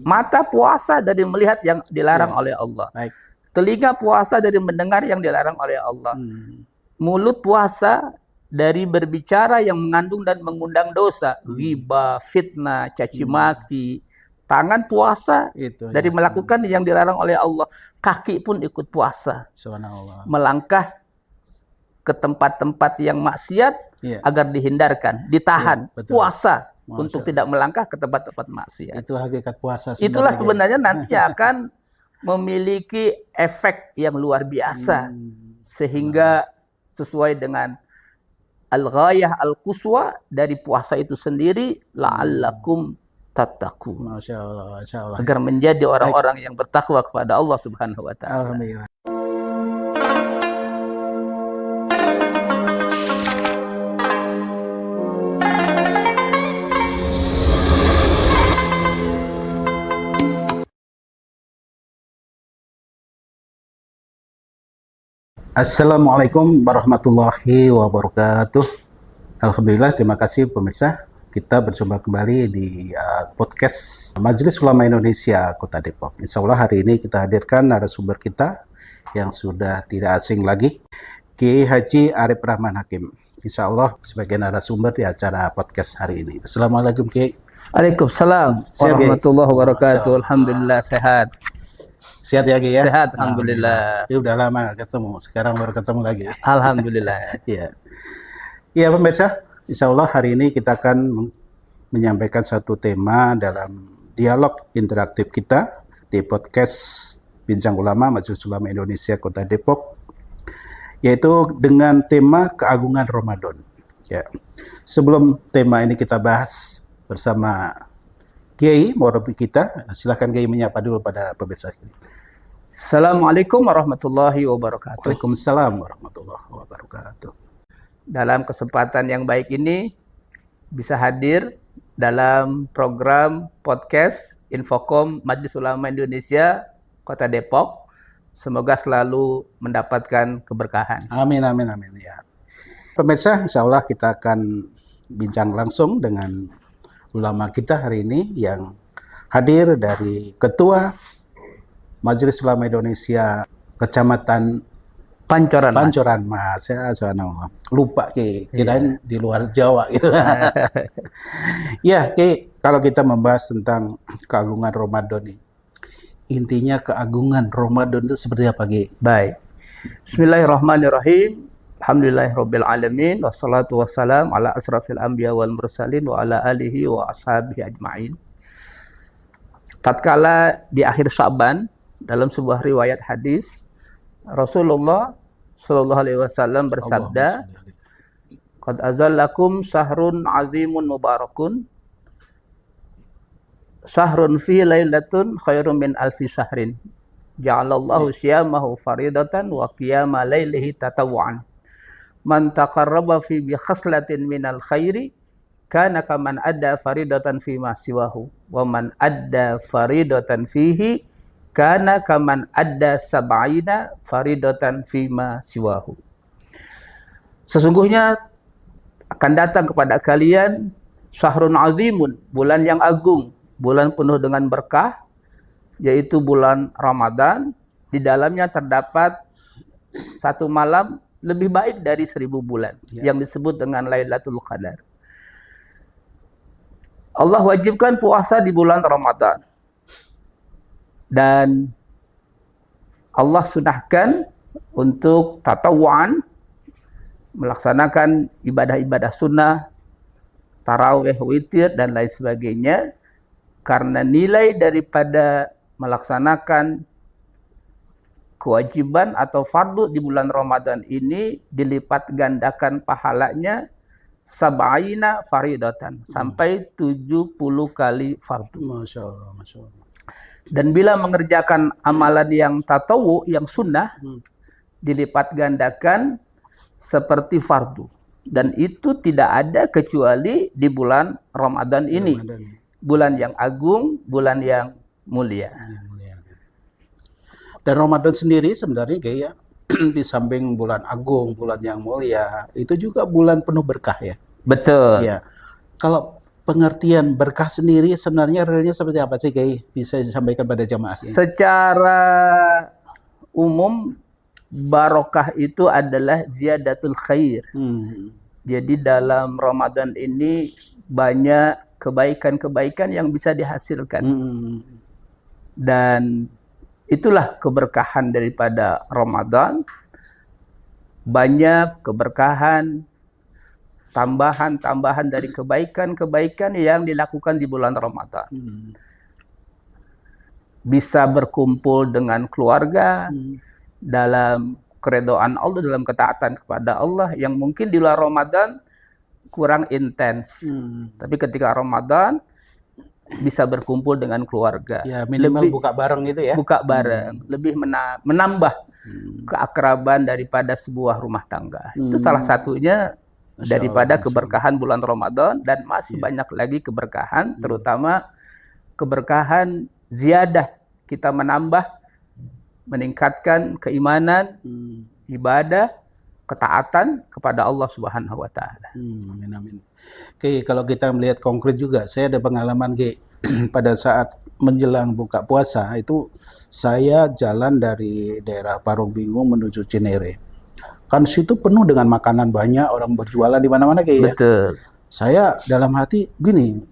Mata puasa dari melihat yang dilarang oleh Allah. Baik. Telinga puasa dari mendengar yang dilarang oleh Allah. Mulut puasa dari berbicara yang mengandung dan mengundang dosa. Ghibah, fitnah, caci maki. Tangan puasa dari melakukan yang dilarang oleh Allah. Kaki pun ikut puasa. Subhanallah. Melangkah ke tempat-tempat yang maksiat agar dihindarkan, ditahan. Puasa untuk tidak melangkah ke tempat-tempat maksiat. Itu hakikat puasa. Itulah sebenarnya nantinya akan memiliki efek yang luar biasa. Sehingga sesuai dengan al-ghayah al-quswa dari puasa itu sendiri, la'allakum tattaqun. Masya Allah, Masya Allah. Agar menjadi orang-orang yang bertakwa kepada Allah Subhanahu wa Ta'ala. Alhamdulillah. Assalamualaikum warahmatullahi wabarakatuh. Alhamdulillah, terima kasih pemirsa. Kita berjumpa kembali di podcast Majelis Ulama Indonesia Kota Depok. Insya Allah hari ini kita hadirkan narasumber kita yang sudah tidak asing lagi, Kiai Haji Arif Rahman Hakim. Insya Allah sebagai narasumber di acara podcast hari ini. Assalamualaikum Kiai. Waalaikumsalam warahmatullahi wabarakatuh. Alhamdulillah sehat. Sehat ya Kiai ya? Sehat, alhamdulillah. Ya udah lama ketemu, sekarang baru ketemu lagi. Alhamdulillah. Iya. Iya pemirsa, insya Allah hari ini kita akan menyampaikan satu tema dalam dialog interaktif kita di podcast Bincang Ulama Majelis Ulama Indonesia Kota Depok, yaitu dengan tema keagungan Ramadan. Ya. Sebelum tema ini kita bahas bersama Kiai Murabi kita, silakan Kiai menyapa dulu pada pemirsa ini. Assalamualaikum warahmatullahi wabarakatuh. Waalaikumsalam warahmatullahi wabarakatuh. Dalam kesempatan yang baik ini bisa hadir dalam program podcast Infocom Majelis Ulama Indonesia Kota Depok. Semoga selalu mendapatkan keberkahan. Amin, amin, amin. Ya. Pemirsa, insya Allah kita akan bincang langsung dengan ulama kita hari ini yang hadir dari Ketua Majelis Ulama Indonesia Kecamatan Pancoran Mas. Ya, lupa kirain di luar Jawa gitu. Ya, kalau kita membahas tentang keagungan Ramadan ini, intinya keagungan Ramadan itu seperti apa, Ki? Baik. Bismillahirrahmanirrahim. Alhamdulillahirabbil alamin wassalatu wassalam ala asrafil anbiya wal mursalin wa ala alihi wa ashabihi ajmain. Tatkala di akhir Sya'ban, dalam sebuah riwayat hadis, Rasulullah sallallahu alaihi wasallam bersabda, "Qad azallakum syahrun azimun mubarakun, syahrun fi lailatun khairum min alfi syahrin. Ja'alallahu syiyamahu faridatan wa qiyama lailihi tatawwu'an. Man taqarraba fi bi khaslatin minal khairi kana kaman adda faridatan fi ma siwahu wa man adda faridatan fihi kana kaman adda sab'ina faridatan fi ma siwahu." Sesungguhnya akan datang kepada kalian syahrun azimun, bulan yang agung, bulan penuh dengan berkah, yaitu bulan Ramadan. Di dalamnya terdapat satu malam lebih baik dari 1000 bulan, yang disebut dengan Lailatul Qadar. Allah wajibkan puasa di bulan Ramadan. Dan Allah sunahkan untuk tatawu'an, melaksanakan ibadah-ibadah sunnah, tarawih, witir, dan lain sebagainya. Karena nilai daripada melaksanakan kewajiban atau fardu di bulan Ramadan ini dilipat gandakan pahalanya sab'ina faridatan, sampai 70 kali fardu. Masya Allah, Masya Allah. Dan bila mengerjakan amalan yang tatawu, yang sunnah, dilipat gandakan seperti fardu. Dan itu tidak ada kecuali di bulan Ramadan ini. Bulan yang agung, bulan yang mulia. Dan Ramadan sendiri sebenarnya kayak di samping bulan agung, bulan yang mulia, itu juga bulan penuh berkah ya. Betul. Ya. Kalau pengertian berkah sendiri sebenarnya realnya seperti apa sih, Kiai? Bisa disampaikan pada jamaah ini? Secara umum, barokah itu adalah ziyadatul khair. Jadi dalam Ramadan ini banyak kebaikan-kebaikan yang bisa dihasilkan. Dan itulah keberkahan daripada Ramadan. Banyak keberkahan, tambahan-tambahan dari kebaikan-kebaikan yang dilakukan di bulan Ramadan. Bisa berkumpul dengan keluarga dalam keredaan Allah, dalam ketaatan kepada Allah yang mungkin di luar Ramadan kurang intens. Tapi ketika Ramadan bisa berkumpul dengan keluarga. Ya, minimal buka bareng itu ya. Buka bareng, lebih menambah keakraban daripada sebuah rumah tangga. Itu salah satunya daripada keberkahan bulan Ramadan, dan masih banyak lagi keberkahan, terutama keberkahan ziyadah, kita menambah, meningkatkan keimanan, ibadah, ketaatan kepada Allah Subhanahu wa taala. Amin. Oke, kalau kita melihat konkret juga, saya ada pengalaman, Ki. Pada saat menjelang buka puasa itu saya jalan dari daerah Parung Bingung menuju Cinere. Kan situ penuh dengan makanan, banyak orang berjualan di mana-mana, Ki, ya. Betul. Saya dalam hati gini,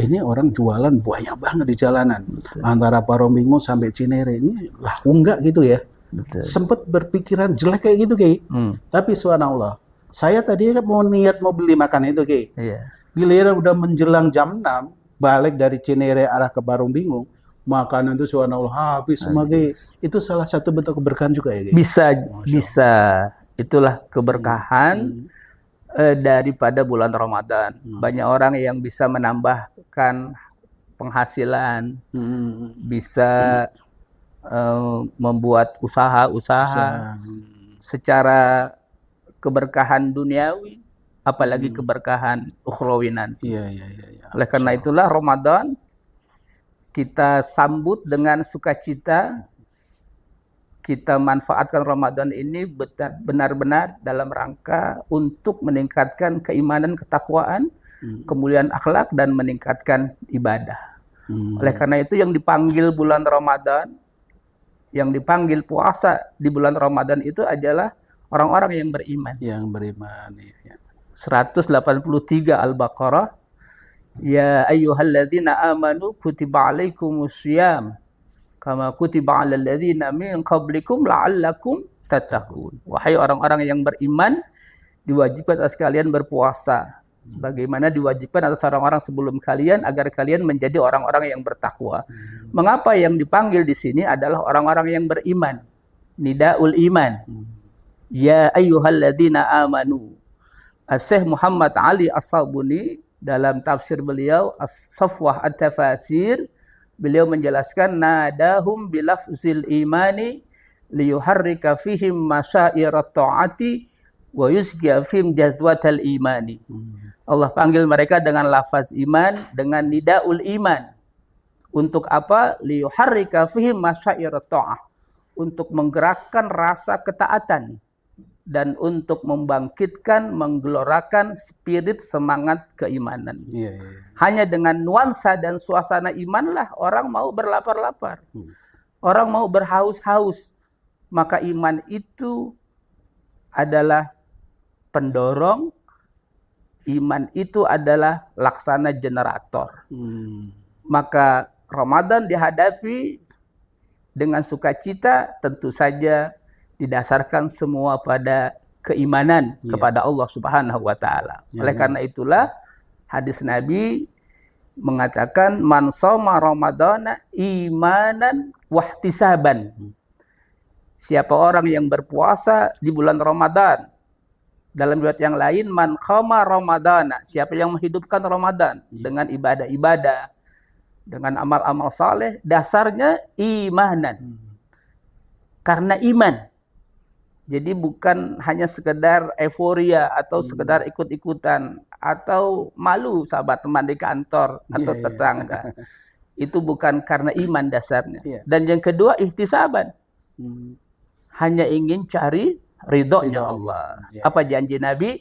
ini orang jualan banyak banget di jalanan. Betul. Antara Parung Bingung sampai Cinere ini laku enggak gitu ya. Betul. Sempet berpikiran jelek kayak gitu, Ki. Tapi subhanallah, saya tadi mau niat mau beli makan itu, Ki. Iya. Giliran udah menjelang jam 6, balik dari Cinere arah ke Parung Bingung, makanan itu subhanallah habis semua, Ki. Itu salah satu bentuk keberkahan juga ya, Ki? Bisa. Itulah keberkahan daripada bulan Ramadan. Banyak orang yang bisa menambahkan penghasilan, bisa membuat usaha-usaha secara keberkahan duniawi, apalagi keberkahan ukhrawi nanti. Oleh karena itulah Ramadan kita sambut dengan sukacita. Kita manfaatkan Ramadan ini benar-benar dalam rangka untuk meningkatkan keimanan, ketakwaan, kemuliaan akhlak, dan meningkatkan ibadah. Oleh karena itu yang dipanggil bulan Ramadan, yang dipanggil puasa di bulan Ramadan itu adalah orang-orang yang beriman. Yang beriman, ya. 183 Al-Baqarah. Ya ayyuhalladzina amanu kutiba alaikumussyam kama kutiba 'alal ladzina min qablikum la'allakum tattaqun. Wahai orang-orang yang beriman, diwajibkan atas kalian berpuasa sebagaimana diwajibkan atas orang-orang sebelum kalian agar kalian menjadi orang-orang yang bertakwa. Mengapa yang dipanggil di sini adalah orang-orang yang beriman? Nidaul iman. Ya ayyuhalladzina amanu. Syekh Muhammad Ali As-Sabuni dalam tafsir beliau As-Safwah At-Tafasir, beliau menjelaskan nadahum bilafzil imani liyuharrika fihim masyairat ta'ati wa yusgiya fihim jadwatal imani. Allah panggil mereka dengan lafaz iman, dengan nidaul iman. Untuk apa? Liyuharrika fihim masyairat ta'ah. Untuk menggerakkan rasa ketaatan dan untuk membangkitkan, menggelorakan spirit semangat keimanan. Hanya dengan nuansa dan suasana imanlah orang mau berlapar-lapar. Orang mau berhaus-haus. Maka iman itu adalah pendorong, iman itu adalah laksana generator. Maka Ramadan dihadapi dengan sukacita, tentu saja didasarkan semua pada keimanan kepada Allah Subhanahu wa taala. Oleh karena itulah hadis Nabi mengatakan man shoma ramadhana imanan wahtisaban. Siapa orang yang berpuasa di bulan Ramadan. Dalam riwayat yang lain man qama ramadhana, siapa yang menghidupkan Ramadan dengan ibadah-ibadah, dengan amal-amal saleh, dasarnya imanan. Karena iman. Jadi bukan hanya sekedar euforia atau sekedar ikut-ikutan atau malu sahabat teman di kantor atau tetangga. Itu bukan karena iman dasarnya. Dan yang kedua ihtisaban. Hanya ingin cari ridhonya Allah. Apa janji Nabi?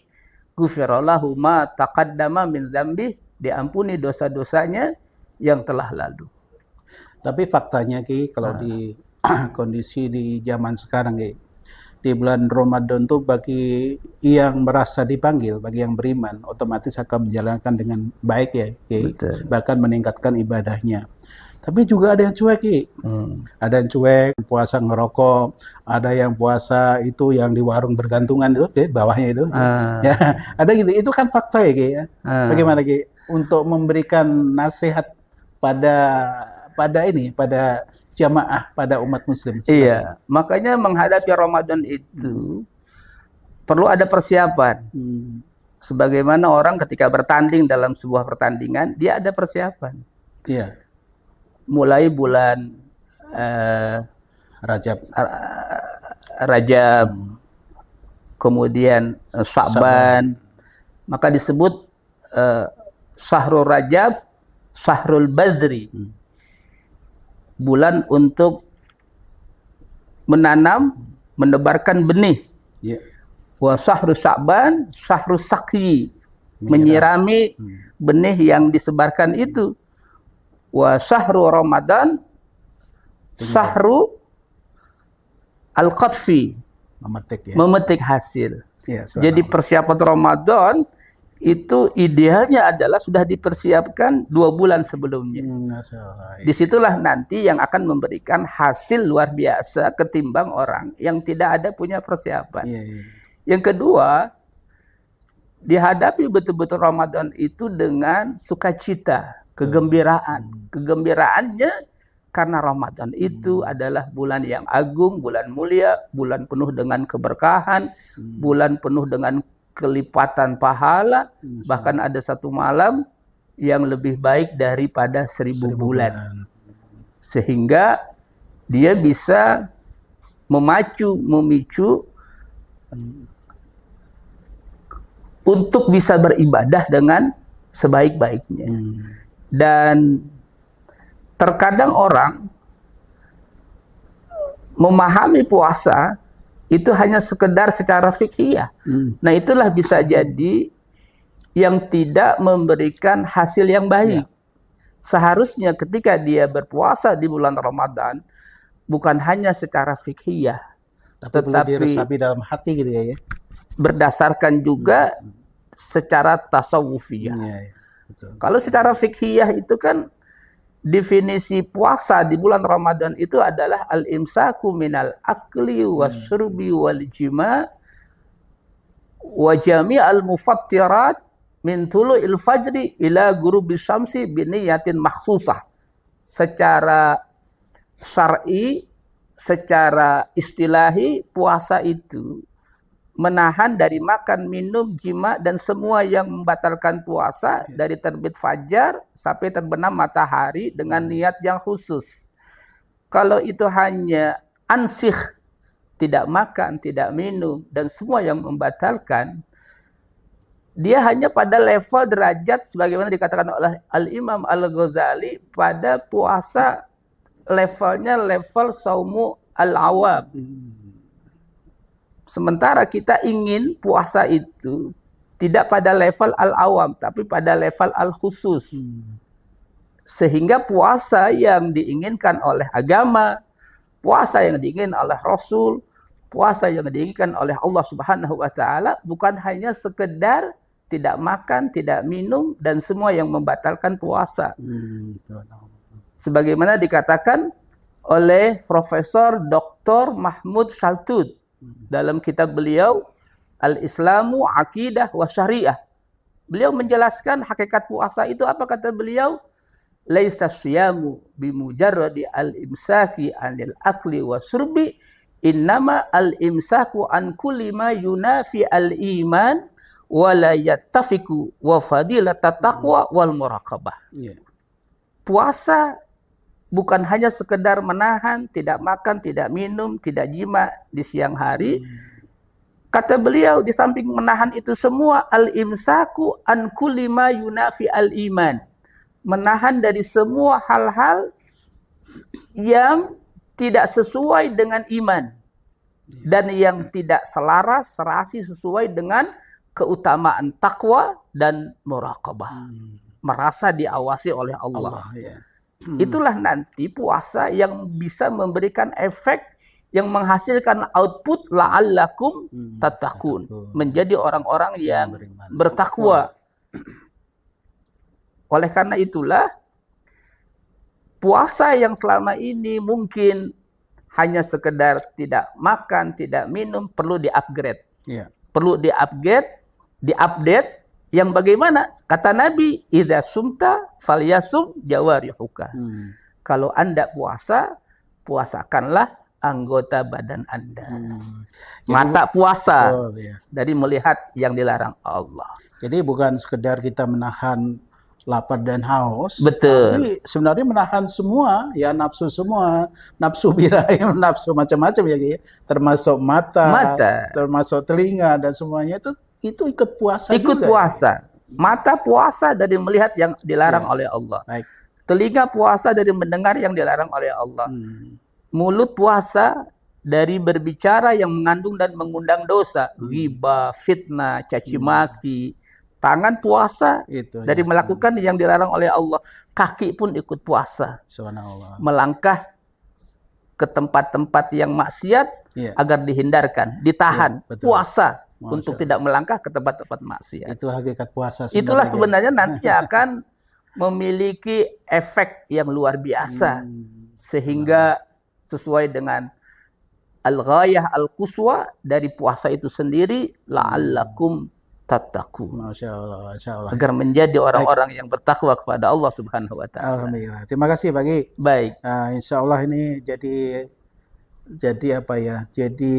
Ghufirallahu ma taqaddama min dzambi diampuni dosa-dosanya yang telah lalu. Tapi faktanya Ki, kalau di kondisi di zaman sekarang Ki, di bulan Ramadan tuh bagi yang merasa dipanggil, bagi yang beriman, otomatis akan menjalankan dengan baik ya Ki, Betul. bahkan meningkatkan ibadahnya. Tapi juga ada yang cuek Ki. Ada yang cuek, puasa ngerokok, ada yang puasa itu yang di warung bergantungan itu, Ki, bawahnya itu. Ya, ada gitu. Itu kan fakta ya Ki ya. Bagaimana Ki untuk memberikan nasihat pada jamaah, pada umat muslim? Iya, makanya menghadapi Ramadan itu perlu ada persiapan. Sebagaimana orang ketika bertanding dalam sebuah pertandingan, dia ada persiapan. Iya. Mulai bulan Rajab, kemudian Sya'ban, maka disebut Syahrul Rajab, Syahrul Badri, bulan untuk menanam, menebarkan benih. Wa Syahrul Sya'ban, Syahrul Saqyi, menyirami benih yang disebarkan itu. Wa Syahrul Ramadan, Syahrul Al-Qatfi, memetik hasil. Jadi persiapan Ramadan itu idealnya adalah sudah dipersiapkan 2 bulan sebelumnya. Disitulah nanti yang akan memberikan hasil luar biasa ketimbang orang yang tidak ada punya persiapan. Yang kedua, dihadapi betul-betul Ramadan itu dengan sukacita, kegembiraan. Kegembiraannya karena Ramadan itu adalah bulan yang agung, bulan mulia, bulan penuh dengan keberkahan, bulan penuh dengan kelipatan pahala, bahkan ada satu malam yang lebih baik daripada 1000 bulan. Sehingga dia bisa memicu untuk bisa beribadah dengan sebaik-baiknya. Dan terkadang orang memahami puasa itu hanya sekedar secara fikih. Nah, itulah bisa jadi yang tidak memberikan hasil yang baik. Seharusnya ketika dia berpuasa di bulan Ramadan bukan hanya secara fikih, tetapi diresapi dalam hati gitu ya. Berdasarkan juga secara tasawufiyah. Kalau secara fikhiyah itu kan definisi puasa di bulan Ramadan itu adalah al-imsaku minal akli wasyurbi wal jima wa jami'al mufattirat min tulu'il fajri ila ghurubi syamsi biniyatin makhsusah. Secara syar'i, secara istilahi, puasa itu menahan dari makan, minum, jima, dan semua yang membatalkan puasa dari terbit fajar sampai terbenam matahari dengan niat yang khusus. Kalau itu hanya ansih, tidak makan, tidak minum, dan semua yang membatalkan, dia hanya pada level derajat sebagaimana dikatakan oleh Al-Imam Al-Ghazali pada puasa levelnya level saumu al-awam. Sementara kita ingin puasa itu tidak pada level al-awam, tapi pada level al-khusus. Sehingga puasa yang diinginkan oleh agama, puasa yang diinginkan oleh Rasul, puasa yang diinginkan oleh Allah Subhanahu wa Ta'ala bukan hanya sekedar tidak makan, tidak minum, dan semua yang membatalkan puasa. Sebagaimana dikatakan oleh Profesor Dr. Mahmud Shaltut dalam kitab beliau Al-Islamu Aqidah wa Syariah. Beliau menjelaskan hakikat puasa itu apa, kata beliau? Laisa siyamu bimujarradi al-imsaki anil akli wa surbi, innama al-imsaku an kulli ma yunafi al-iman wa la yattafiku wa fadilat taqwa wal muraqabah. Puasa bukan hanya sekedar menahan, tidak makan, tidak minum, tidak jima di siang hari. Kata beliau, di samping menahan itu semua, al-imsaku an kulli ma yunafi al-iman. Menahan dari semua hal-hal yang tidak sesuai dengan iman. Dan yang tidak selaras, serasi sesuai dengan keutamaan takwa dan muraqabah. merasa diawasi oleh Allah. Ya. Itulah nanti puasa yang bisa memberikan efek yang menghasilkan output la'allakum tattaqun, menjadi orang-orang yang bertakwa. Oleh karena itulah puasa yang selama ini mungkin hanya sekedar tidak makan, tidak minum, perlu di-upgrade. Ya. Perlu di-update yang bagaimana? Kata Nabi, idza sumta falyasum jawarihuka. Kalau Anda puasa, puasakanlah anggota badan Anda. Mata puasa dari melihat yang dilarang Allah. Jadi bukan sekedar kita menahan lapar dan haus, betul, tapi sebenarnya menahan semua, ya nafsu semua, nafsu birahi, nafsu macam-macam ya, termasuk mata, termasuk telinga dan semuanya itu ikut puasa. Ikut juga, puasa. Ya? Mata puasa dari melihat yang dilarang oleh Allah. Baik. Telinga puasa dari mendengar yang dilarang oleh Allah. Mulut puasa dari berbicara yang mengandung dan mengundang dosa, ghibah, fitnah, caci maki. Tangan puasa dari melakukan yang dilarang oleh Allah. Kaki pun ikut puasa. Subhanallah. Melangkah ke tempat-tempat yang maksiat agar dihindarkan, ditahan. Puasa untuk tidak melangkah ke tempat-tempat maksiat. Itu hakikat puasa. Itulah sebenarnya nanti akan memiliki efek yang luar biasa. Sehingga sesuai dengan al-ghayah al-quswa dari puasa itu sendiri, la'allakum tattaqun. Masya Allah, Masya Allah. Agar menjadi orang-orang yang bertakwa kepada Allah Subhanahu wa taala. Alhamdulillah. Terima kasih Pak Ki. Baik. Insya Allah ini jadi apa ya? Jadi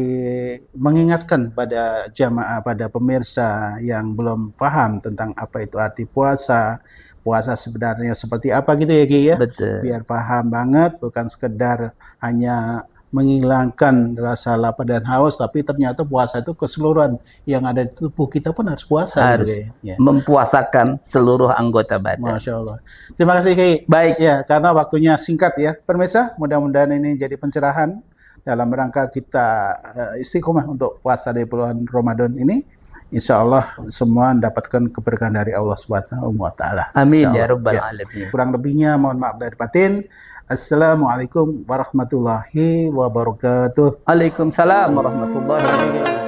mengingatkan pada jamaah, pada pemirsa yang belum paham tentang apa itu arti puasa. Puasa sebenarnya seperti apa gitu ya Ki ya? Betul. Biar paham banget, bukan sekedar hanya menghilangkan rasa lapar dan haus, tapi ternyata puasa itu keseluruhan yang ada di tubuh kita pun harus puasa. Harus gitu ya. Mempuasakan seluruh anggota badan. Masya Allah. Terima kasih Ki. Baik. Ya, karena waktunya singkat ya. Pemirsa, mudah-mudahan ini jadi pencerahan dalam rangka kita istiqomah untuk puasa di bulan Ramadan ini. Insya Allah semua mendapatkan keberkahan dari Allah Subhanahu wa taala. Amin ya rabbal alamin. Kurang lebihnya mohon maaf lahir batin. Assalamualaikum warahmatullahi wabarakatuh. Waalaikumsalam warahmatullahi wabarakatuh.